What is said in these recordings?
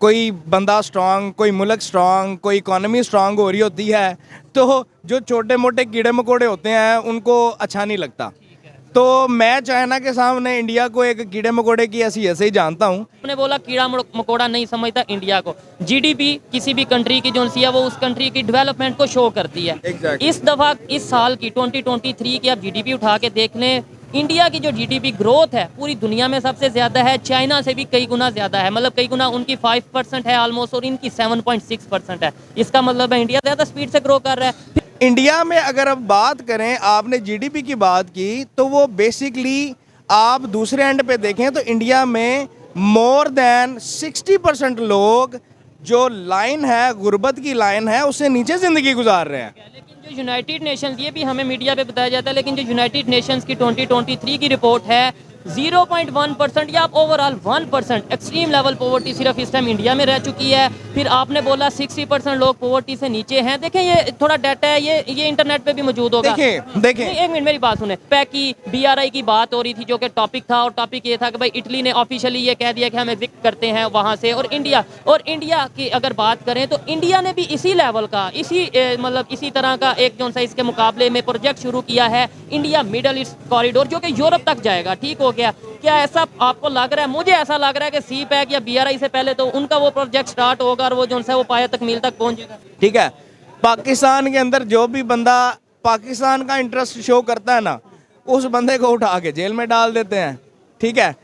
कोई बंदा स्ट्रांग, कोई मुल्क स्ट्रांग, कोई इकॉनमी स्ट्रांग हो रही होती है तो जो छोटे मोटे कीड़े मकोड़े होते हैं उनको अच्छा नहीं लगता। तो मैं चाइना के सामने इंडिया को एक कीड़े मकोड़े की हैसियत से ही जानता हूँ। आपने बोला कीड़ा मकोड़ा नहीं समझता इंडिया को। जीडीपी किसी भी कंट्री की जो सी है वो उस कंट्री की डेवलपमेंट को शो करती है। Exactly. इस दफा इस साल की 2023 की आप जीडीपी उठा के देख लें, इंडिया की जो जीडीपी ग्रोथ है पूरी दुनिया में सबसे ज्यादा है, चाइना से भी कई गुना ज्यादा है, मतलब कई गुना। उनकी 5% है ऑलमोस्ट और इनकी 7.6% है। इसका मतलब है इंडिया ज्यादा स्पीड से ग्रो कर रहा है। इंडिया में अगर अब बात करें, आपने जीडीपी की बात की, तो वो बेसिकली आप दूसरे एंड पे देखें तो इंडिया में मोर देन 60% लोग जो लाइन है, गुर्बत की लाइन है, उससे नीचे ज़िंदगी गुजार रहे हैं। लेकिन जो यूनाइटेड नेशंस, ये भी हमें मीडिया पे बताया जाता है, लेकिन जो यूनाइटेड नेशंस की 2023 की रिपोर्ट है 0.1% या ओवरऑल 1% एक्सट्रीम लेवल पॉवर्टी सिर्फ इस टाइम इंडिया में रह चुकी है। फिर आपने बोला 60% लोग पॉवर्टी से नीचे हैं। देखें ये थोड़ा डाटा है, ये इंटरनेट पे भी मौजूद होगा। देखें एक मिनट मेरी बात सुने। पैकी बीआरआई की बात हो रही थी जो कि टॉपिक था, और टॉपिक ये था कि भाई इटली ने ऑफिशियली ये कह दिया कि हम एग्जिट करते हैं वहां से। और इंडिया की अगर बात करें तो इंडिया ने भी इसी लेवल का, मतलब इसी तरह का एक जो इसके मुकाबले में प्रोजेक्ट शुरू किया है, इंडिया मिडल ईस्ट कॉरिडोर, जो कि यूरोप तक जाएगा। ठीक हो गया। क्या ऐसा आपको लग रहा है? मुझे ऐसा लग रहा है कि सी पैक या बीआरआई से पहले तो उनका वो प्रोजेक्ट स्टार्ट होगा और वो जो है वो पाया तकमील तक पहुंचेगा। ठीक है, पाकिस्तान के अंदर जो भी बंदा पाकिस्तान का इंटरेस्ट शो करता है ना, उस बंदे को उठा के जेल में डाल देते हैं। ठीक है,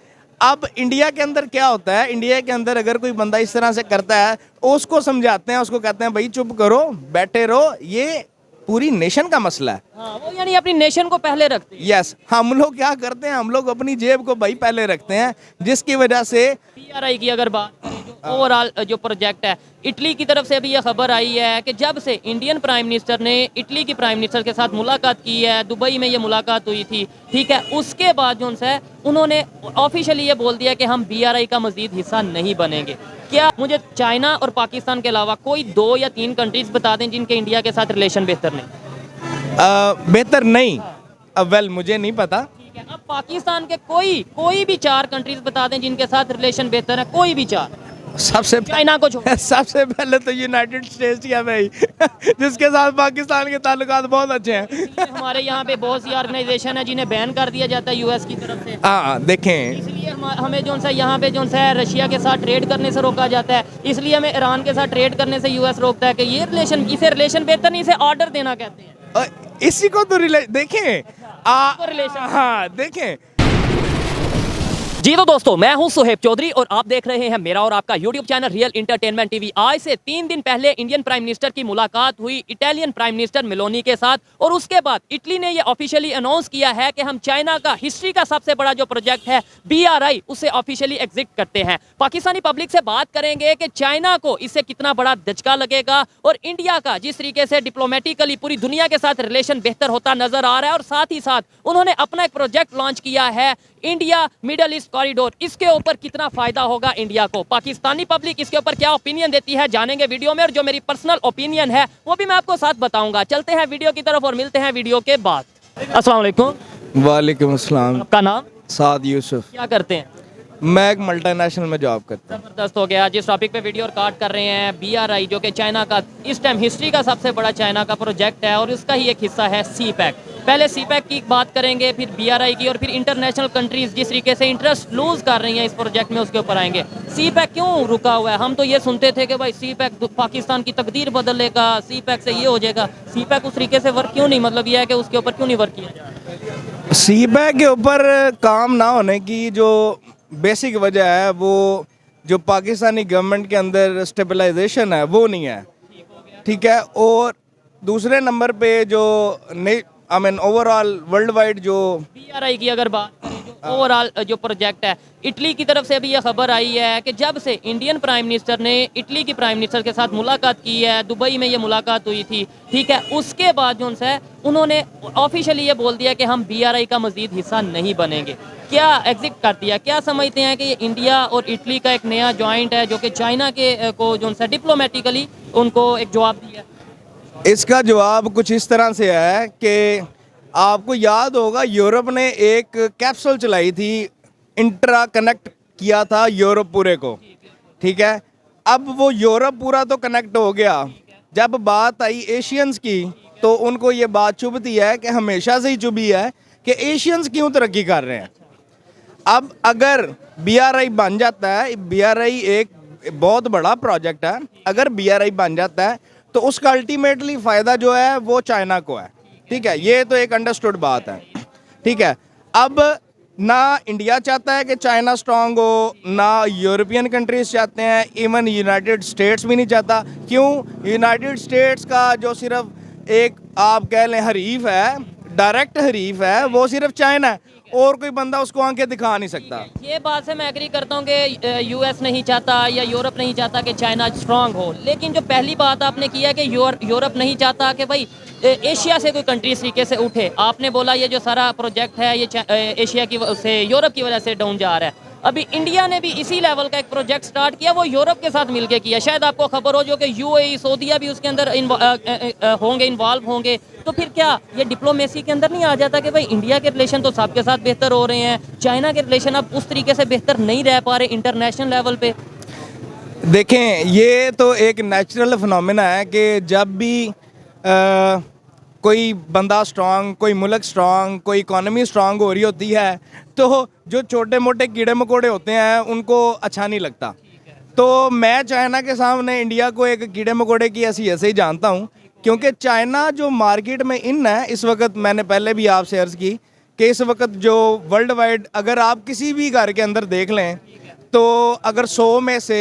अब इंडिया के अंदर क्या होता है, इंडिया के अंदर अगर कोई बंदा इस तरह से करता है, उसको समझाते हैं, उसको कहते हैं भाई चुप करो, बैठे रहो, ये पूरी नेशन का मसला है। हाँ, वो यानी अपनी नेशन को पहले रखते हैं। यस, हम लोग क्या करते हैं, हम लोग अपनी जेब को भाई पहले रखते हैं, जिसकी वजह से बीआरआई की अगर बात करें, जो ओवरऑल जो प्रोजेक्ट है, इटली की तरफ से भी यह खबर आई है कि जब से इंडियन प्राइम मिनिस्टर ने इटली की प्राइम मिनिस्टर के साथ मुलाकात की है, दुबई में ये मुलाकात हुई थी, ठीक है, उसके बाद जो है उन्होंने ऑफिशियली ये बोल दिया कि हम बीआरआई का मजीद हिस्सा नहीं बनेंगे। क्या मुझे चाइना और पाकिस्तान के अलावा कोई 2 या 3 कंट्रीज बता दें जिनके इंडिया के साथ रिलेशन बेहतर नहीं? बेहतर नहीं, वेल मुझे नहीं पता। ठीक है, अब पाकिस्तान के कोई भी 4 कंट्रीज बता दें जिनके साथ रिलेशन बेहतर है, कोई भी 4। सबसे चाइना को छोड़। सबसे पहले तो यूनाइटेड स्टेट्स ही है भाई जिसके साथ पाकिस्तान के ताल्लुकात बहुत अच्छे हैं। इसलिए हमारे यहाँ पे बहुत सी ऑर्गेनाइजेशन है जिन्हें बैन कर दिया जाता है यूएस की तरफ से। हाँ देखें, इसलिए हमें जो है यहाँ पे जो है रशिया के साथ ट्रेड करने से रोका जाता है। इसलिए हमें ईरान के साथ ट्रेड करने से यूएस रोकता है कि ये इसे रिलेशन बेहतर नहीं, इसे ऑर्डर देना कहते हैं। इसी को तो देखें रिलेशन। हाँ देखें। जी तो दोस्तों, मैं हूं सुहेब चौधरी और आप देख रहे हैं मेरा और आपका YouTube channel real entertainment TV. आज से 3 दिन पहले इंडियन प्राइम मिनिस्टर की मुलाकात हुई इटालियन प्राइम मिनिस्टर मेलोनी के साथ, और उसके बाद इटली ने यह ऑफिशियली अनाउंस किया है कि हम चाइना का हिस्ट्री का सबसे बड़ा जो प्रोजेक्ट है बीआरआई, उसे ऑफिशियली एग्जिट करते हैं। पाकिस्तानी पब्लिक से बात करेंगे कि चाइना को इससे कितना बड़ा धचका लगेगा, और इंडिया का जिस तरीके से डिप्लोमेटिकली पूरी दुनिया के साथ रिलेशन बेहतर होता नजर आ रहा है, और साथ ही साथ उन्होंने अपना एक प्रोजेक्ट लॉन्च किया है इंडिया मिडल ईस्ट कॉरिडोर, इसके ऊपर कितना फायदा होगा इंडिया को। पाकिस्तानी पब्लिक इसके ऊपर क्या ओपिनियन देती है जानेंगे वीडियो में, और जो मेरी पर्सनल ओपिनियन है वो भी मैं आपको साथ बताऊंगा। चलते हैं वीडियो की तरफ और मिलते हैं वीडियो के बाद। अस्सलाम वालेकुम। वालेकुम अस्सलाम। आपका नाम? साद यूसुफ। क्या करते हैं? मैं एक मल्टीनेशनल में जॉब करता हूँ। जबरदस्त हो गया। जिस टॉपिक पे वीडियो रिकॉर्ड कर रहे हैं, बीआरआई जो कि चाइना का इस टाइम हिस्ट्री का सबसे बड़ा चाइना का प्रोजेक्ट है, और इसका ही एक हिस्सा है सी पैक। पहले सी पैक की बात करेंगे, फिर बीआरआई की, और फिर इंटरनेशनल कंट्रीज जिस तरीके से इंटरेस्ट लूज कर रही हैं इस प्रोजेक्ट में, उसके ऊपर आएंगे। सी पैक क्यों रुका हुआ है? हम तो ये सुनते थे कि भाई सी पैक पाकिस्तान की तकदीर बदलेगा, सी पैक से ये हो जाएगा। सी पैक उस तरीके से वर्क क्यों नहीं, मतलब ये है कि उसके ऊपर क्यों नहीं वर्क किया जा रहा? सी पैक के ऊपर काम ना होने की जो बेसिक वजह है, वो जो पाकिस्तानी गवर्नमेंट के अंदर स्टेबलाइजेशन है वो नहीं है। ठीक है, और दूसरे नंबर पे जो ओवरऑल वर्ल्ड वाइड जो बीआरआई की अगर बात करें, जो ओवरऑल जो प्रोजेक्ट है, इटली की तरफ से भी यह खबर आई है कि जब से इंडियन प्राइम मिनिस्टर ने इटली की प्राइम मिनिस्टर के साथ मुलाकात की है, दुबई में ये मुलाकात हुई थी, ठीक है, उसके बाद जो है उन्होंने ऑफिशियली ये बोल दिया कि हम बीआरआई का मजीद हिस्सा नहीं बनेंगे। क्या एग्जिट कर दिया? क्या समझते हैं कि ये इंडिया और इटली का एक नया जॉइंट है जो कि चाइना के को जो है डिप्लोमेटिकली उनको एक जवाब दिया? इसका जवाब कुछ इस तरह से है कि आपको याद होगा यूरोप ने एक कैप्सूल चलाई थी, इंट्रा कनेक्ट किया था यूरोप पूरे को। ठीक है, अब वो यूरोप पूरा तो कनेक्ट हो गया, जब बात आई एशियंस की तो उनको ये बात चुभती है कि हमेशा से ही चुभी है कि एशियंस क्यों तरक्की कर रहे हैं। अब अगर BRI बन जाता है, BRI एक बहुत बड़ा प्रोजेक्ट है, अगर BRI बन जाता है तो उसका अल्टीमेटली फ़ायदा जो है वो चाइना को है। ठीक है, ये तो एक अंडरस्टूड बात है। ठीक है, अब ना इंडिया चाहता है कि चाइना स्ट्रांग हो, ना यूरोपियन कंट्रीज चाहते हैं, इवन यूनाइटेड स्टेट्स भी नहीं चाहता। क्यों? यूनाइटेड स्टेट्स का जो सिर्फ एक आप कह लें हरीफ है, डायरेक्ट हरीफ है, वो सिर्फ चाइना है, और कोई बंदा उसको आंखें दिखा नहीं सकता। ये बात से मैं एग्री करता हूँ कि यूएस नहीं चाहता या यूरोप नहीं चाहता कि चाइना स्ट्रांग हो, लेकिन जो पहली बात आपने की है कि यूरोप नहीं चाहता कि भाई एशिया से कोई कंट्री इस तरीके से उठे। आपने बोला ये जो सारा प्रोजेक्ट है ये एशिया की से यूरोप की वजह से डाउन जा रहा है। अभी इंडिया ने भी इसी लेवल का एक प्रोजेक्ट स्टार्ट किया, वो यूरोप के साथ मिलकर किया। शायद आपको खबर हो जो कि यूएई सऊदीया भी उसके अंदर होंगे, इन्वॉल्व होंगे। तो फिर क्या ये डिप्लोमेसी के अंदर नहीं आ जाता कि भाई इंडिया के रिलेशन तो सबके साथ बेहतर हो रहे हैं, चाइना के रिलेशन अब उस तरीके से बेहतर नहीं रह पा रहे इंटरनेशनल लेवल पे? देखें, ये तो एक नेचुरल फिनोमेना है कि जब भी कोई बंदा स्ट्रांग, कोई मुल्क स्ट्रांग, कोई इकॉनमी स्ट्रांग हो रही होती है तो जो छोटे मोटे कीड़े मकोड़े होते हैं उनको अच्छा नहीं लगता। तो मैं चाइना के सामने इंडिया को एक कीड़े मकोड़े की हैसियत से ही जानता हूँ, क्योंकि चाइना जो मार्केट में इन है इस वक्त, मैंने पहले भी आपसे अर्ज़ की कि इस वक्त जो वर्ल्ड वाइड अगर आप किसी भी घर के अंदर देख लें तो अगर 100 में से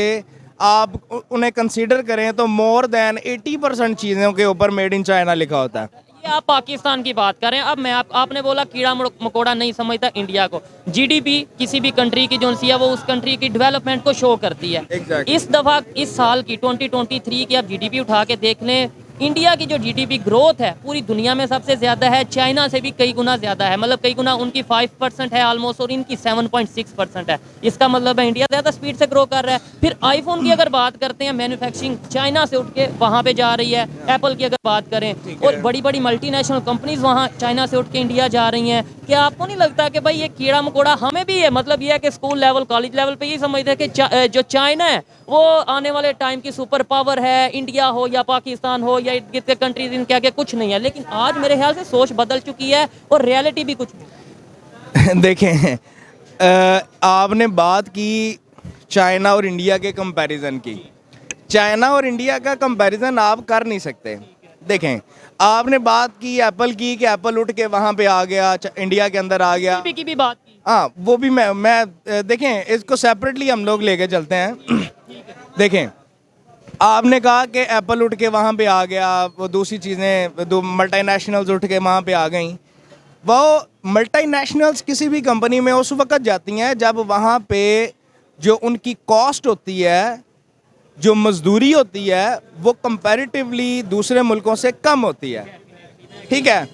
आप उन्हें कंसीडर करें तो मोर देन 80% चीज़ों के ऊपर मेड इन चाइना लिखा होता है। ये आप पाकिस्तान की बात करें। अब मैं आपने बोला कीड़ा मकोड़ा नहीं समझता इंडिया को। जीडीपी किसी भी कंट्री की जो सी है वो उस कंट्री की डेवलपमेंट को शो करती है। Exactly. इस दफ़ा इस साल की 2023 की आप जीडीपी उठा के देख लें, इंडिया की जो जीडीपी ग्रोथ है पूरी दुनिया में सबसे ज़्यादा है, चाइना से भी कई गुना ज़्यादा है। मतलब कई गुना, उनकी 5% है ऑलमोस्ट और इनकी 7.6% है। इसका मतलब है इंडिया ज़्यादा स्पीड से ग्रो कर रहा है। फिर आईफोन की अगर बात करते हैं, मैन्युफैक्चरिंग चाइना से उठ के वहाँ पे जा रही है। एप्पल की अगर बात करें और बड़ी बड़ी मल्टीनेशनल कंपनीज वहाँ चाइना से उठ के इंडिया जा रही हैं। क्या आपको नहीं लगता कि भाई ये कीड़ा मकोड़ा हमें भी है? मतलब ये है कि स्कूल लेवल, कॉलेज लेवल पे ये समझते हैं कि जो चाइना है वो आने वाले टाइम की सुपर पावर है, इंडिया हो या पाकिस्तान हो या इर्द गिर्द के कंट्रीज, इनके आगे कुछ नहीं है। लेकिन आज मेरे ख्याल से सोच बदल चुकी है और रियलिटी भी कुछ नहीं। देखें, आपने बात की चाइना और इंडिया के कंपैरिजन की। चाइना और इंडिया का कंपैरिजन आप कर नहीं सकते। देखें, आपने बात की एप्पल की कि एप्पल उठ के वहाँ पे आ गया, इंडिया के अंदर आ गया। की भी बात की, हाँ, वो भी मैं देखें, इसको सेपरेटली हम लोग लेके चलते हैं। देखें, आपने कहा कि एप्पल उठ के वहाँ पे आ गया, वो दूसरी चीज़ें, दो मल्टीनेशनल्स उठ के वहाँ पे आ गई। वो मल्टीनेशनल्स किसी भी कंपनी में उस वक्त जाती हैं जब वहाँ पे जो उनकी कॉस्ट होती है, जो मजदूरी होती है, वो कंपैरेटिवली दूसरे मुल्कों से कम होती है। ठीक है,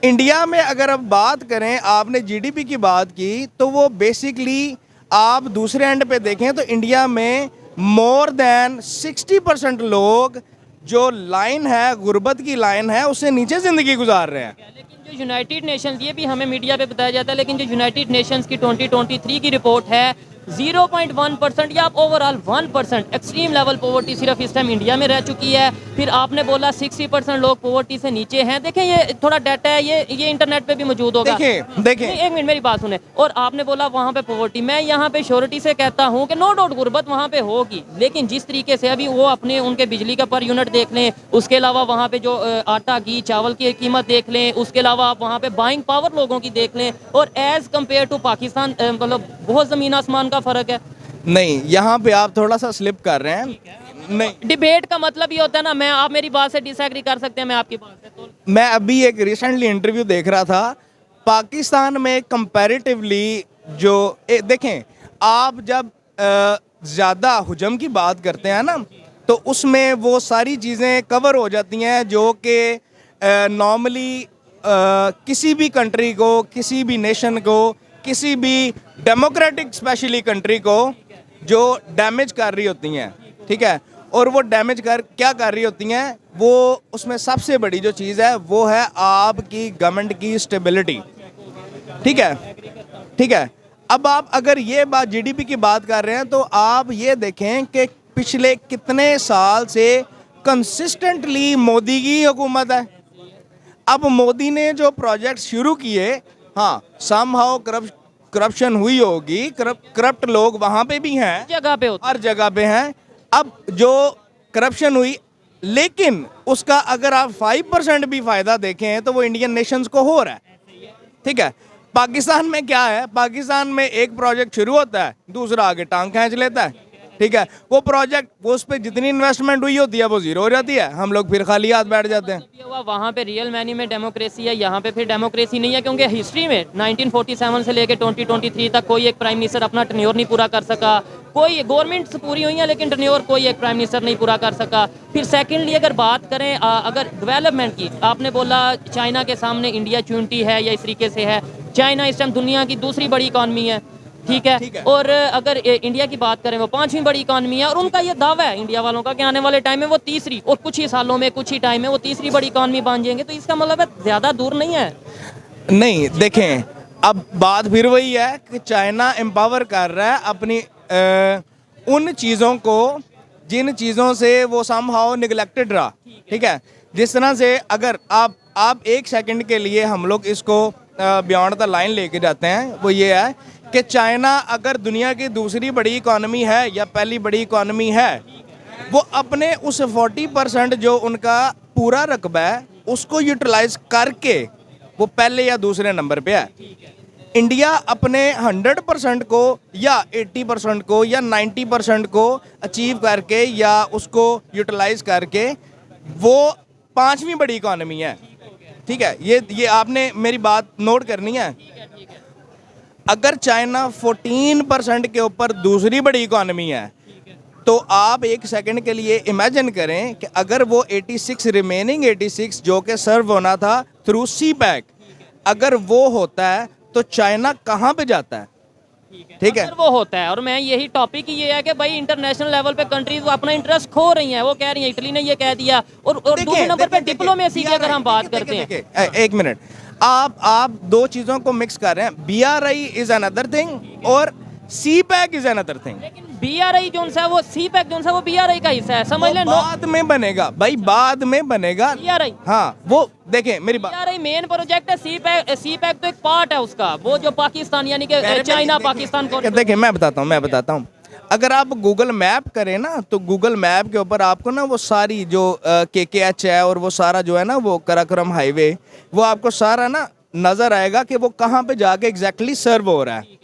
इंडिया में अगर अब बात करें, आपने जीडीपी की बात की, तो वो बेसिकली आप दूसरे एंड पे देखें तो इंडिया में मोर देन 60% लोग जो लाइन है, गुर्बत की लाइन है, उससे नीचे ज़िंदगी गुजार रहे हैं। लेकिन जो यूनाइटेड नेशंस, ये भी हमें मीडिया पे बताया जाता है, लेकिन जो यूनाइटेड नेशंस की 2023 की रिपोर्ट है 0.1% या ओवरऑल 1% एक्सट्रीम लेवल पॉवर्टी सिर्फ इस टाइम इंडिया में रह चुकी है। फिर आपने बोला 60% लोग पॉवर्टी से नीचे हैं। देखें, ये थोड़ा डाटा है, ये इंटरनेट पे भी मौजूद होगा। देखें एक मिनट मेरी बात सुने। और आपने बोला वहाँ पे पॉवर्टी, मैं यहाँ पे श्योरिटी से कहता हूँ कि नो डाउट गुर्बत वहाँ पे होगी, लेकिन जिस तरीके से अभी वो अपने उनके बिजली का पर यूनिट देख लें, उसके अलावा वहाँ पे जो आटा घी चावल की कीमत देख लें, उसके अलावा आप वहाँ पे बाइंग पावर लोगों की देख लें, और एज कम्पेयर टू पाकिस्तान मतलब बहुत ज़मीन आसमान का फ़र्क है। नहीं, यहाँ पे आप थोड़ा सा स्लिप कर रहे हैं। नहीं, डिबेट का मतलब ये होता है ना, आप मेरी बात से डिसएग्री कर सकते हैं, मैं आपकी बात से। तो मैं अभी एक रिसेंटली इंटरव्यू देख रहा था, पाकिस्तान में कंपैरेटिवली जो देखें, आप जब ज़्यादा हुजम की बात करते हैं ना, तो उसमें वो सारी चीज़ें कवर हो जाती हैं जो कि नॉर्मली किसी भी कंट्री को, किसी भी नेशन को, किसी भी डेमोक्रेटिक स्पेशली कंट्री को जो डैमेज कर रही होती हैं। ठीक है, और वो डैमेज क्या कर रही होती हैं, वो उसमें सबसे बड़ी जो चीज़ है वो है आपकी गवर्नमेंट की स्टेबिलिटी। ठीक है, ठीक है। अब आप अगर ये बात जीडीपी की बात कर रहे हैं तो आप ये देखें कि पिछले कितने साल से कंसिस्टेंटली मोदी की हुकूमत है। अब मोदी ने जो प्रोजेक्ट शुरू किए, हाँ समहाउ करप्शन हुई होगी, करप्ट लोग वहाँ पे भी हैं, जगह पे होता हर जगह पे हैं। अब जो करप्शन हुई, लेकिन उसका अगर आप 5% भी फायदा देखें तो वो इंडियन नेशंस को हो रहा है। ठीक है, पाकिस्तान में क्या है, पाकिस्तान में एक प्रोजेक्ट शुरू होता है, दूसरा आगे टांग खींच लेता है। ठीक है, वो प्रोजेक्ट, वो उस पर जितनी इन्वेस्टमेंट हुई होती है वो जीरो हो जाती है, हम लोग फिर खाली हाथ बैठ जाते हैं। ये हुआ वहाँ पे रियल मैनी में डेमोक्रेसी है, यहाँ पे फिर डेमोक्रेसी नहीं है, क्योंकि हिस्ट्री में 1947 से लेके 2023 तक कोई एक प्राइम मिनिस्टर अपना टर्न्योर नहीं पूरा कर सका। कोई गवर्नमेंट्स पूरी हुई है लेकिन टर्न्योर कोई एक प्राइम मिनिस्टर नहीं पूरा कर सका। फिर सेकेंडली अगर बात करें अगर डेवलपमेंट की, आपने बोला चाइना के सामने इंडिया चूंटी है या इस तरीके से है। चाइना इस टाइम दुनिया की दूसरी बड़ी इकॉनमी है, ठीक है, और अगर इंडिया की बात करें वो 5वीं बड़ी इकॉनमी है, और उनका ये दावा है इंडिया वालों का कि आने वाले टाइम में वो तीसरी, और कुछ ही सालों में, कुछ ही टाइम में वो तीसरी बड़ी इकॉनमी बन जाएंगे। तो इसका मतलब है ज़्यादा दूर नहीं है। नहीं, देखें, अब बात फिर वही है कि चाइना एम्पावर कर रहा है अपनी उन चीज़ों को जिन चीज़ों से वो समहाउ निगलेक्टेड रहा। ठीक है, जिस तरह से अगर आप एक सेकंड के लिए हम लोग इसको बियॉन्ड द लाइन लेके जाते हैं, वो ये है कि चाइना अगर दुनिया की दूसरी बड़ी इकॉनमी है या पहली बड़ी इकॉनमी है, वो अपने उस 40% जो उनका पूरा रकबा है उसको यूटिलाइज करके वो पहले या दूसरे नंबर पे है। इंडिया अपने 100% को या 80% को या 90% को अचीव करके या उसको यूटिलाइज करके वो 5वीं बड़ी इकॉनमी है। ठीक है, ये आपने मेरी बात नोट करनी है। अगर चाइना 14% के ऊपर दूसरी बड़ी इकॉनमी है, तो आप एक सेकंड के लिए इमेजिन करें कि अगर वो 86 रिमेनिंग 86 जो कि सर्व होना था थ्रू सी पैक, अगर वो होता है तो चाइना कहाँ पे जाता है। ठीक है, अगर वो होता है, और मैं यही टॉपिक ही ये है कि भाई इंटरनेशनल लेवल पे कंट्रीज अपना इंटरेस्ट खो रही हैं। वो कह रही हैं, इटली ने ये कह दिया, और दूसरे नंबर पे डिप्लोमेसी की अगर हम बात करते हैं। एक मिनट, आप दो चीजों को मिक्स कर रहे हैं। BRI इज अनदर थिंग और सी पैक इज अनदर थिंग। लेकिन BRI जो है वो सी पैक जो है वो BRI का हिस्सा है, समझ लें। बाद में बनेगा भाई, बाद में बनेगा। BRI, हाँ, वो देखें मेरी बात, BRI मेन प्रोजेक्ट है, सी पैक तो एक पार्ट है उसका, वो जो पाकिस्तान यानी कि चाइना पाकिस्तान को। देखिए मैं बताता हूँ। अगर आप गूगल मैप करें ना, तो गूगल मैप के ऊपर आपको ना वो सारी जो KKH है और वो सारा जो है ना वो कराकोरम हाईवे, वो आपको सारा ना नजर आएगा कि वो कहाँ पे जाके एग्जैक्टली सर्व हो रहा है।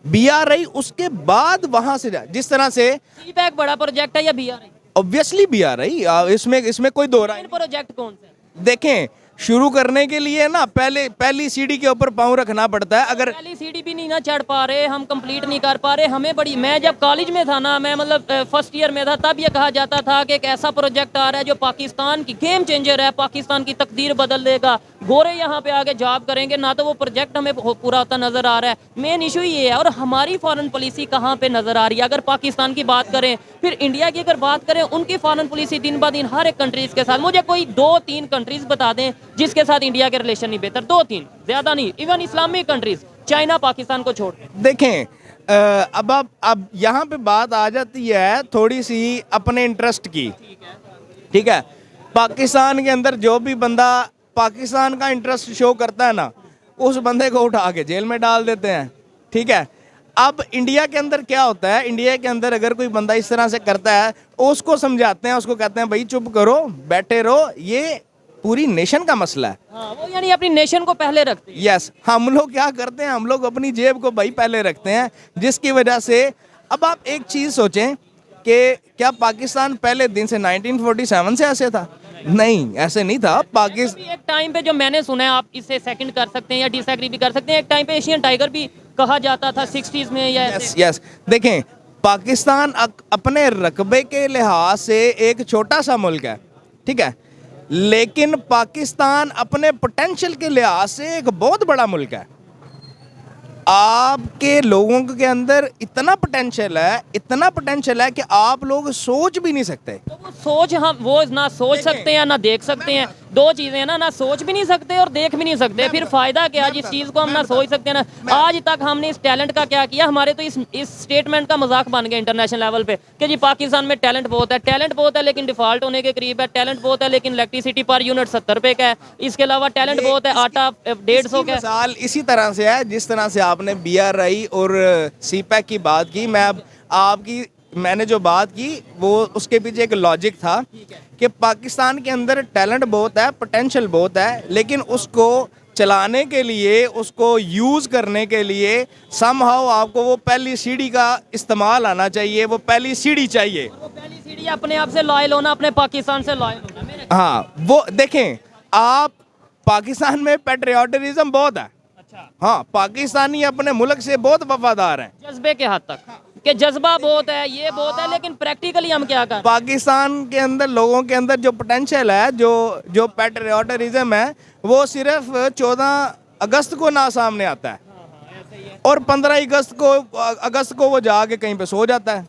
BRI उसके बाद वहां से जिस तरह से सी पैक बड़ा प्रोजेक्ट है या BRI? ऑब्वियसली BRI, इसमें कोई दो राय मेन प्रोजेक्ट कौन सा है? देखें, शुरू करने के लिए ना पहली सीढ़ी के ऊपर पाँव रखना पड़ता है। अगर पहली सीढ़ी भी नहीं ना चढ़ पा रहे, हम कंप्लीट नहीं कर पा रहे, हमें बड़ी, मैं जब कॉलेज में था ना, मैं मतलब फर्स्ट ईयर में था, तब ये कहा जाता था कि एक ऐसा प्रोजेक्ट आ रहा है जो पाकिस्तान की गेम चेंजर है, पाकिस्तान की तकदीर बदल देगा, गोरे यहाँ पे आके जॉब करेंगे ना। तो वो प्रोजेक्ट हमें पूरा होता नजर आ रहा है। मेन इशू ये है, और हमारी फॉरेन पॉलिसी कहाँ पे नजर आ रही है। अगर पाकिस्तान की बात करें, फिर इंडिया की अगर बात करें, उनकी फॉरेन पॉलिसी दिन ब दिन हर एक कंट्रीज के साथ, मुझे कोई 2-3 कंट्रीज बता दें जिसके साथ इंडिया के रिलेशन नहीं बेहतर, 2-3, ज्यादा नहीं, even Islamic countries, China Pakistan को छोड़। देखें, अब यहाँ पे बात आ जाती है थोड़ी सी अपने इंटरेस्ट की। ठीक है, पाकिस्तान के अंदर जो भी बंदा पाकिस्तान का इंटरेस्ट शो करता है ना, उस बंदे को उठा के जेल में डाल देते हैं। ठीक है, अब इंडिया के अंदर क्या होता है, इंडिया के अंदर अगर कोई बंदा इस तरह से करता है, उसको समझाते हैं, उसको कहते हैं भाई चुप करो, बैठे रहो, ये पूरी नेशन का मसला है। हाँ, वो यानी अपनी नेशन को पहले रखते हैं। यस, हम लोग क्या करते हैं, हम लोग अपनी जेब को भाई पहले रखते हैं, जिसकी वजह से अब आप एक चीज़ सोचें कि क्या पाकिस्तान पहले दिन से 1947 से ऐसे था? नहीं, ऐसे नहीं था। पाकिस्तान एक टाइम पे, जो मैंने सुना है, आप इससे सेकंड कर सकते हैं या डिसएग्री भी कर सकते हैं, एक टाइम पे एशियन टाइगर भी कहा जाता था 60s में या यस, देखें, पाकिस्तान अपने रकबे के लिहाज से एक छोटा सा मुल्क है। ठीक है, लेकिन पाकिस्तान अपने पोटेंशियल के लिहाज से एक बहुत बड़ा मुल्क है। आपके लोगों के अंदर इतना पोटेंशियल है कि आप लोग सोच भी नहीं सकते। तो वो सोच, हम वो ना सोच सकते हैं ना देख सकते हैं। दो चीजें हैं ना सोच भी नहीं सकते और देख भी नहीं सकते, फिर फायदा क्या जिस चीज को हम ना सोच सकते हैं ना। आज तक हमने इस टैलेंट का क्या किया, हमारे तो इस स्टेटमेंट का मजाक बन गया इंटरनेशनल लेवल पे कि जी पाकिस्तान में टैलेंट बहुत है, टैलेंट बहुत है लेकिन डिफॉल्ट होने के करीब है, टैलेंट बहुत है लेकिन इलेक्ट्रिसिटी पर यूनिट 70 रुपए का है, इसके अलावा टैलेंट बहुत है आटा 150 का है। मिसाल इसी तरह से है जिस तरह से आपने BRI और CPEC की बात की। मैंने जो बात की वो उसके पीछे एक लॉजिक था कि पाकिस्तान के अंदर टैलेंट बहुत है, पोटेंशियल बहुत है, लेकिन उसको चलाने के लिए, उसको यूज़ करने के लिए समहाउ आपको वो पहली सीढ़ी का इस्तेमाल आना चाहिए, वो पहली सीढ़ी चाहिए। वो पहली सीढ़ी अपने आप से लॉयल होना, अपने पाकिस्तान से लॉयल होना। हाँ, वो देखें आप, पाकिस्तान में पेट्रियाटिज्म बहुत है। अच्छा, हाँ, पाकिस्तानी अपने मुल्क से बहुत वफादार हैं। जज्बे के हद तक कि जज्बा बहुत है, ये बहुत है, लेकिन प्रैक्टिकली हम क्या कर। पाकिस्तान के अंदर लोगों के अंदर जो पोटेंशियल है, जो पेट्रियाटिज्म है, वो सिर्फ 14 अगस्त को ना सामने आता है और 15 अगस्त को वो जाके कहीं पे सो जाता है।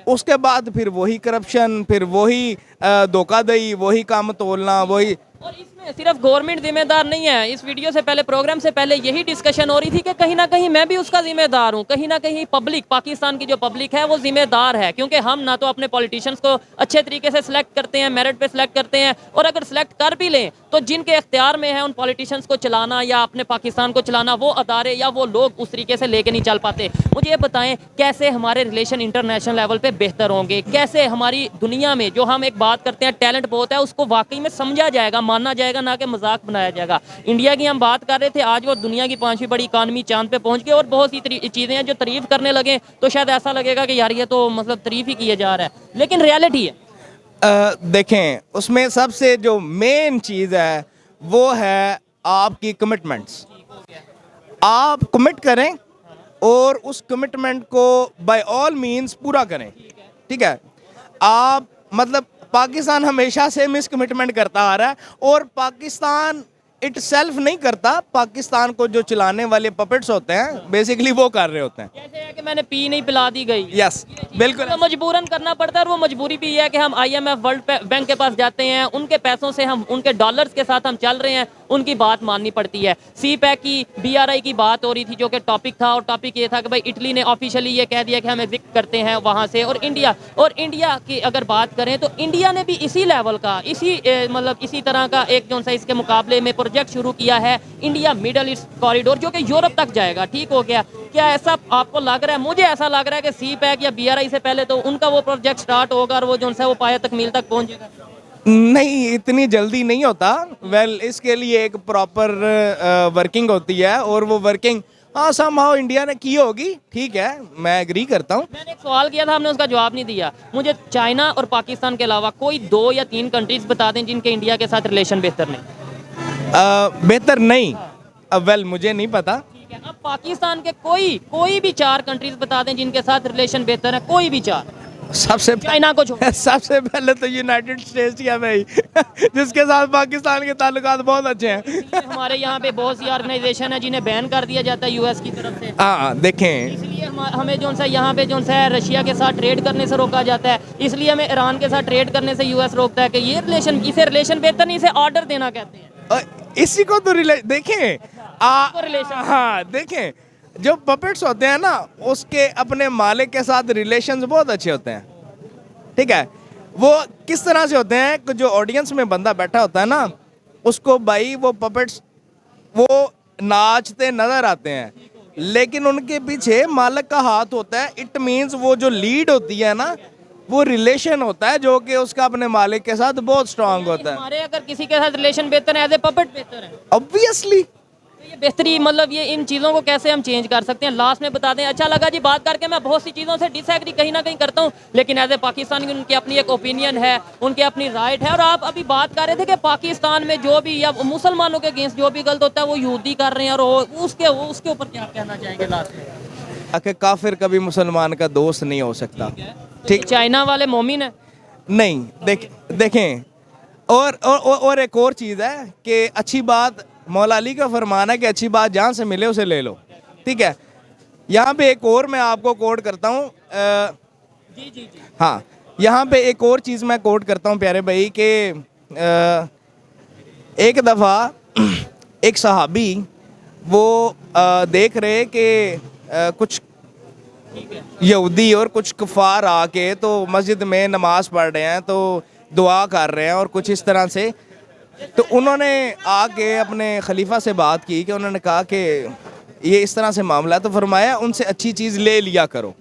उसके बाद फिर वही करप्शन, फिर वही धोखाधड़ी, वही काम तोलना, वही। और इसमें सिर्फ गवर्नमेंट जिम्मेदार नहीं है। इस वीडियो से पहले, प्रोग्राम से पहले यही डिस्कशन हो रही थी कि कहीं ना कहीं मैं भी उसका जिम्मेदार हूँ, कहीं ना कहीं पब्लिक, पाकिस्तान की जो पब्लिक है वो जिम्मेदार है, क्योंकि हम ना तो अपने पॉलिटिशियंस को अच्छे तरीके से सिलेक्ट करते हैं, मेरिट पे सिलेक्ट करते हैं, और अगर सिलेक्ट कर भी लें तो जिनके इख्तियार में है उन पॉलिटिशियंस को चलाना या अपने पाकिस्तान को चलाना, वो अदारे या वो लोग उस तरीके से लेके नहीं चल पाते। मुझे ये बताएं कैसे हमारे रिलेशन इंटरनेशनल लेवल पे बेहतर होंगे, कैसे हमारी दुनिया में जो हम एक बात करते हैं टैलेंट बहुत है उसको वाकई में समझा जाएगा, माना जाएगा, ना कि मजाक बनाया जाएगा। इंडिया की हम बात कर रहे थे, आज वो दुनिया की 5वीं बड़ी इकानमी चांद पे पहुंच गई, और बहुत सी चीज़ें हैं जो तारीफ करने लगे तो शायद ऐसा लगेगा कि यार ये तो मतलब तारीफ ही किए जा रहा है, लेकिन रियलिटी है। देखें, उसमें सबसे जो मेन चीज़ है वो है आपकी कमिटमेंट्स। आप कमिट करें और उस कमिटमेंट को बाय ऑल मींस पूरा करें, ठीक है। आप मतलब पाकिस्तान हमेशा से मिस कमिटमेंट करता आ रहा है, और पाकिस्तान इटसेल्फ नहीं करता, पाकिस्तान को जो चलाने वाले पपेट्स होते हैं बेसिकली वो कर रहे होते हैं। कैसे है कि मैंने पी नहीं पिला दी गई, यस, बिल्कुल तो मजबूरन करना पड़ता है, और वो मजबूरी भी है कि हम IMF वर्ल्ड बैंक के पास जाते हैं, उनके पैसों से हम, उनके डॉलर्स के साथ हम चल रहे हैं, उनकी बात माननी पड़ती है। CPEC की, BRI की बात हो रही थी जो कि टॉपिक था, और टॉपिक ये था कि भाई इटली ने ऑफिशियली ये कह दिया कि हम एग्जिट करते हैं वहाँ से, और इंडिया की अगर बात करें तो इंडिया ने भी इसी लेवल का, मतलब इसी तरह का एक जो सा इसके मुकाबले में प्रोजेक्ट शुरू किया है, इंडिया मिडल ईस्ट कॉरिडोर, जो कि यूरोप तक जाएगा। ठीक हो गया, क्या ऐसा आपको लग रहा है? मुझे ऐसा लग रहा है कि CPEC या BRI से पहले तो उनका वो प्रोजेक्ट स्टार्ट होगा और वो जो है वो पाया तकमील तक पहुंचेगा। नहीं, इतनी जल्दी नहीं होता। इसके लिए एक प्रॉपर वर्किंग होती है, और वो वर्किंग हाँ समहाउ इंडिया ने की होगी, ठीक है, मैं एग्री करता हूँ। मैंने एक सवाल किया था, आपने उसका जवाब नहीं दिया। मुझे चाइना और पाकिस्तान के अलावा कोई 2 या 3 कंट्रीज बता दें जिनके इंडिया के साथ रिलेशन बेहतर नहीं। बेहतर नहीं, मुझे नहीं पता। ठीक है, अब पाकिस्तान के कोई भी 4 कंट्रीज बता दें जिनके साथ रिलेशन बेहतर है, कोई भी 4। चाइना को छोड़। सबसे पहले तो यूनाइटेड स्टेट्स ही है भाई जिसके साथ पाकिस्तान के ताल्लुकात बहुत अच्छे हैं। हमारे यहाँ पे बहुत सी ऑर्गेनाइजेशन है जिन्हें बैन कर दिया जाता है US की तरफ से। हाँ, देखें, इसलिए हमें जो सा यहाँ पे जो सा रशिया के साथ ट्रेड करने से रोका जाता है, इसलिए हमें ईरान के साथ ट्रेड करने से US रोकता है कि ये रिलेशन, इसे रिलेशन बेहतर नहीं, इसे ऑर्डर देना कहते हैं। इसी को तो देखें रिलेशन, हाँ देखें, जो पपेट्स होते हैं ना उसके अपने मालिक के साथ रिलेशंस बहुत अच्छे होते हैं, ठीक है। वो किस तरह से होते हैं कि जो ऑडियंस में बंदा बैठा होता है ना, उसको भाई वो पपेट्स वो नाचते नजर आते हैं, लेकिन उनके पीछे मालिक का हाथ होता है। इट मीन्स वो जो लीड होती है ना, वो रिलेशन होता है जो कि उसका अपने मालिक के साथ बहुत स्ट्रांग होता है। हमारे अगर किसी के साथ रिलेशन बेहतर है, एज ए पपेट बेहतर है, ऑब्वियसली। ये बेहतरी, मतलब ये इन चीज़ों को कैसे हम चेंज कर सकते हैं? लास्ट में बता दें। अच्छा लगा जी बात करके, मैं बहुत सी चीज़ों से डिसएग्री कहीं ना कहीं करता हूँ, लेकिन एज ए पाकिस्तानी उनकी अपनी एक ओपिनियन है, उनकी अपनी राइट है। और आप अभी बात कर रहे थे कि पाकिस्तान में जो भी, या मुसलमानों के अगेंस्ट जो भी गलत होता है वो यहूदी कर रहे हैं, और उसके ऊपर क्या कहना चाहेंगे लास्ट में? कि काफिर कभी मुसलमान का दोस्त नहीं हो सकता, ठीक। चाइना वाले मोमिन है नहीं, देखें, और एक और चीज़ है कि अच्छी बात, मौला अली का फरमान है कि अच्छी बात जहाँ से मिले उसे ले लो, ठीक है। यहाँ पे एक और मैं आपको कोट करता हूँ, जी। हाँ, यहाँ पे एक और चीज़ मैं कोट करता हूँ प्यारे भाई, कि एक दफ़ा एक सहाबी वो देख रहे कि कुछ यहूदी और कुछ कुफार आके तो मस्जिद में नमाज पढ़ रहे हैं, तो दुआ कर रहे हैं और कुछ इस तरह से। तो उन्होंने आके अपने खलीफा से बात की कि उन्होंने कहा कि ये इस तरह से मामला है, तो फरमाया उनसे अच्छी चीज़ ले लिया करो,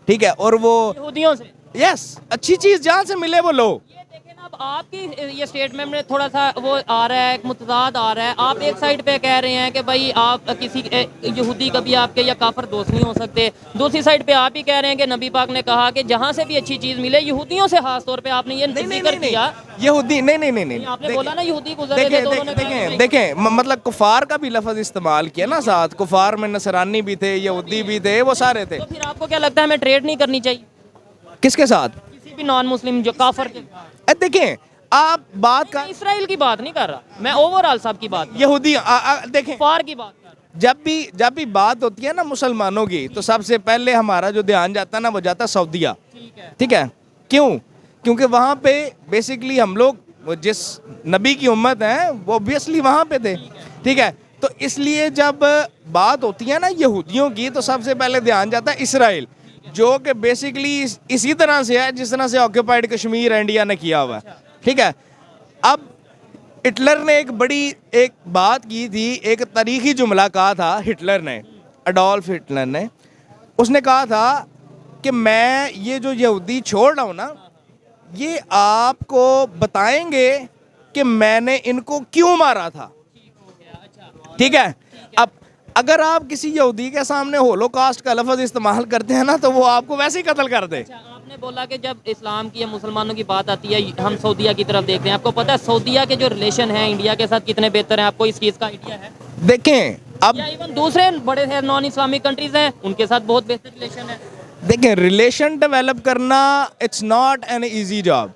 ठीक है। और वो यहूदियों से यस, अच्छी चीज़ जहाँ से मिले वो लो। ये देखें ना, अब आपकी ये स्टेटमेंट में थोड़ा सा वो आ रहा है, एक मुतजाद आ रहा है। आप एक साइड पे कह रहे हैं कि भाई आप किसी यहूदी कभी आपके या काफिर दोस्त नहीं हो सकते, दूसरी साइड पे आप ही कह रहे हैं कि नबी पाक ने कहा कि जहाँ से भी अच्छी चीज़ मिले यहूदियों से खास तौर पे आपने ये जिक्र किया। यहूदी नहीं, आपने बोला ना यहूदी गुजरे थे, तो उन्होंने कहा कि देखें मतलब कुफार का भी लफ्ज़ इस्तेमाल किया ना साथ। कुफार में नसरानी भी थे, यहूदी भी थे, वो सारे थे। तो फिर आपको क्या लगता है हमें ट्रेड नहीं करनी चाहिए किसके साथ? किसी भी नॉन मुस्लिम जो काफिर के? देखें आप बात का मैं इसराइल की बात नहीं कर रहा, मैं ओवरऑल सब की बात, यहूदी देखें, फार की बात कर रहा हूं। जब भी बात होती है ना मुसलमानों की, तो सबसे पहले हमारा जो ध्यान जाता है ना, वो जाता है सऊदीया, ठीक है। क्यों? क्योंकि वहाँ पे बेसिकली हम लोग वो जिस नबी की उम्मत है वो ऑब्वियसली वहाँ पे थे, ठीक है। तो इसलिए जब बात होती है ना यहूदियों की, तो सबसे पहले ध्यान जाता है इसराइल, जो कि बेसिकली इसी तरह से है जिस तरह से ऑक्यूपाइड कश्मीर इंडिया ने किया हुआ है, ठीक है। अब हिटलर ने एक बात की थी, एक तारीखी जुमला कहा था हिटलर ने, अडोल्फ हिटलर ने। उसने कहा था कि मैं ये जो यहूदी छोड़ रहा हूँ ना, ये आपको बताएंगे कि मैंने इनको क्यों मारा था, ठीक है। अब अगर आप किसी यहूदी के सामने होलोकॉस्ट का लफ्ज़ इस्तेमाल करते हैं ना, तो वो आपको वैसे ही कत्ल कर दे। आपने बोला कि जब इस्लाम की या मुसलमानों की बात आती है हम सऊदीया की तरफ देखते हैं। आपको पता है सऊदीया के जो रिलेशन हैं इंडिया के साथ कितने बेहतर हैं? आपको इस चीज़ का आइडिया है? देखें अब या इवन दूसरे बड़े नॉन इस्लामिक कंट्रीज हैं, उनके साथ बहुत बेहतर रिलेशन है। देखें, रिलेशन डेवलप करना it's not an easy job.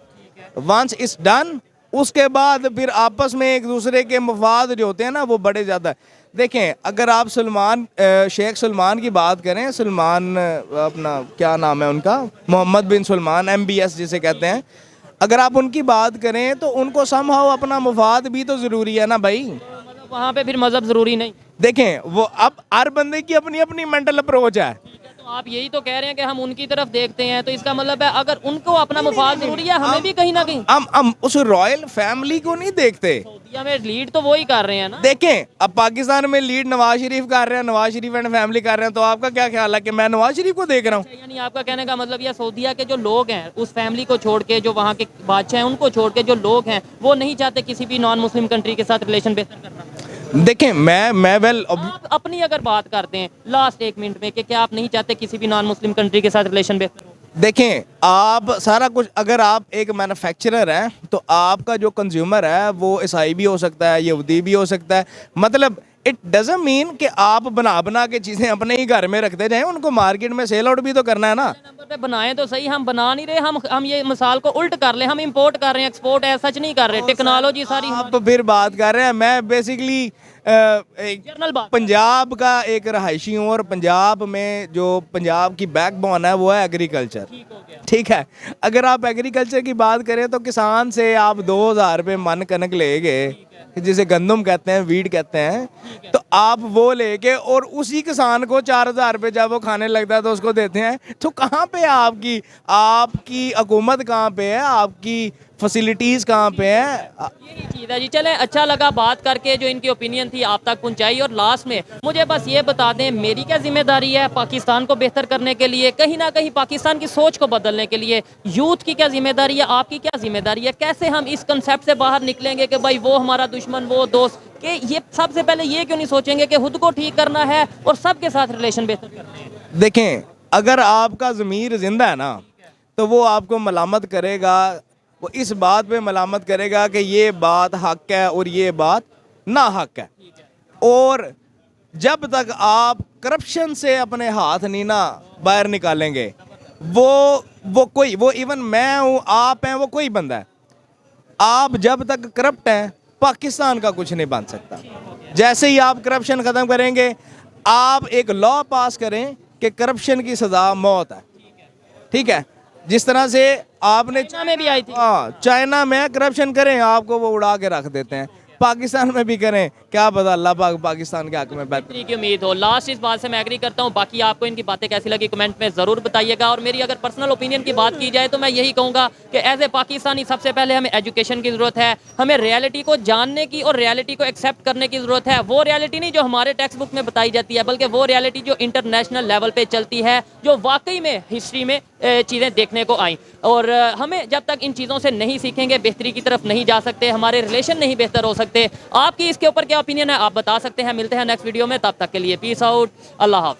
Once it's done, उसके बाद फिर आपस में एक दूसरे के मफाद जो होते हैं ना, वो बड़े ज़्यादा। देखें, अगर आप शेख सलमान की बात करें, सलमान अपना क्या नाम है उनका, मोहम्मद बिन सलमान, MBS जिसे कहते हैं, अगर आप उनकी बात करें तो उनको समहाउ अपना मफाद भी तो ज़रूरी है ना भाई। मतलब वहाँ पे फिर मजहब ज़रूरी नहीं। देखें, वो अब हर बंदे की अपनी अपनी मेंटल अप्रोच है। तो आप यही तो कह रहे हैं कि हम उनकी तरफ देखते हैं, तो इसका मतलब है अगर उनको अपना मुफाद जरूरी है, हमें भी कहीं ना कहीं। हम उस रॉयल फैमिली को नहीं देखते। सऊदीया में लीड तो वो ही कर रहे हैं ना। देखें, अब पाकिस्तान में लीड नवाज शरीफ कर रहे हैं, नवाज शरीफ एंड फैमिली कर रहे हैं, तो आपका क्या ख्याल है कि मैं नवाज शरीफ को देख रहा हूँ? यानी आपका कहने का मतलब यह सऊदीया के जो लोग हैं, उस फैमिली को छोड़ के, जो वहाँ के बादशाह हैं उनको छोड़ के जो लोग हैं, वो नहीं चाहते किसी भी नॉन मुस्लिम कंट्री के साथ रिलेशन बेहतर करना। देखें, मैं वेल आप अपनी अगर बात करते हैं लास्ट एक मिनट में कि क्या आप नहीं चाहते किसी भी नॉन मुस्लिम कंट्री के साथ रिलेशन बेहतर हो? देखें, आप सारा कुछ, अगर आप एक मैन्युफैक्चरर हैं तो आपका जो कंज्यूमर है वो ईसाई भी हो सकता है, यहूदी भी हो सकता है। मतलब इट डजंट मीन कि आप बना के चीज़ें अपने ही घर में रखते जाएं, उनको मार्केट में सेल आउट भी तो करना है ना। नंबर पे बनाएं तो सही, हम बना नहीं रहे। हम ये मिसाल को उल्ट कर लें, हम इंपोर्ट कर रहे हैं, एक्सपोर्ट है सच नहीं कर रहे। टेक्नोलॉजी सारी आप फिर बात कर रहे हैं, मैं बेसिकली जनरल बात। पंजाब का एक रहायशी हूँ, और पंजाब में जो पंजाब की बैकबोन है वो है एग्रीकल्चर, ठीक है। अगर आप एग्रीकल्चर की बात करें तो किसान से आप 2000 रुपये मन कनक ले गए, जिसे गंदम कहते हैं, वीट कहते हैं, तो आप वो लेके और उसी किसान को 4000 रुपये जब वो खाने लगता है तो उसको देते हैं। तो कहाँ पे आपकी हुकूमत कहाँ पे है, आपकी फैसिलिटीज़ कहाँ पे है? यही चीज़ है जी। चलें, अच्छा लगा बात करके, जो इनकी ओपिनियन थी आप तक पहुंचाई। और लास्ट में मुझे बस ये बता दें, मेरी क्या जिम्मेदारी है पाकिस्तान को बेहतर करने के लिए, कहीं ना कहीं पाकिस्तान की सोच को बदलने के लिए? यूथ की क्या जिम्मेदारी है, आपकी क्या जिम्मेदारी है? कैसे हम इस कंसेप्ट से बाहर निकलेंगे कि भाई वो हमारा दुश्मन, वो दोस्त, कि ये सबसे पहले ये क्यों नहीं सोचेंगे कि खुद को ठीक करना है और सबके साथ रिलेशन बेहतर करना है? देखें, अगर आपका ज़मीर जिंदा है ना, तो वो आपको मलामत करेगा, वो इस बात पे मलामत करेगा कि ये बात हक है और ये बात ना हक है। और जब तक आप करप्शन से अपने हाथ नहीं ना बाहर निकालेंगे, वो इवन मैं हूँ, आप हैं, वो कोई बंदा है, आप जब तक करप्ट हैं पाकिस्तान का कुछ नहीं बन सकता। जैसे ही आप करप्शन ख़त्म करेंगे, आप एक लॉ पास करें कि करप्शन की सज़ा मौत है, ठीक है। जिस तरह से आपने चाइना में भी आई थी। हाँ, चाइना में करप्शन करें आपको वो उड़ा के रख देते हैं। पाकिस्तान में भी करें, क्या पता अल्लाह पाक पाकिस्तान के हक में बेहतर। बेहतरी की उम्मीद हो। लास्ट इस बात से मैं एग्री करता हूँ। बाकी आपको इनकी बातें कैसी लगी कमेंट में ज़रूर बताइएगा। और मेरी अगर पर्सनल ओपिनियन की बात की जाए तो मैं यही कहूँगा कि एज ए पाकिस्तानी सबसे पहले हमें एजुकेशन की ज़रूरत है, हमें रियलिटी को जानने की और रियलिटी को एक्सेप्ट करने की ज़रूरत है। वो रियलिटी नहीं जो हमारे टेक्स्ट बुक में बताई जाती है, बल्कि वो रियलिटी जो इंटरनेशनल लेवल पे चलती है, जो वाकई में हिस्ट्री में चीज़ें देखने को आई। और हमें जब तक इन चीज़ों से नहीं सीखेंगे बेहतरी की तरफ नहीं जा सकते, हमारे रिलेशन नहीं बेहतर हो सकते। आपकी इसके ऊपर क्या ओपिनियन है आप बता सकते हैं। मिलते हैं नेक्स्ट वीडियो में, तब तक के लिए पीस आउट, अल्लाह हाफ़िज़।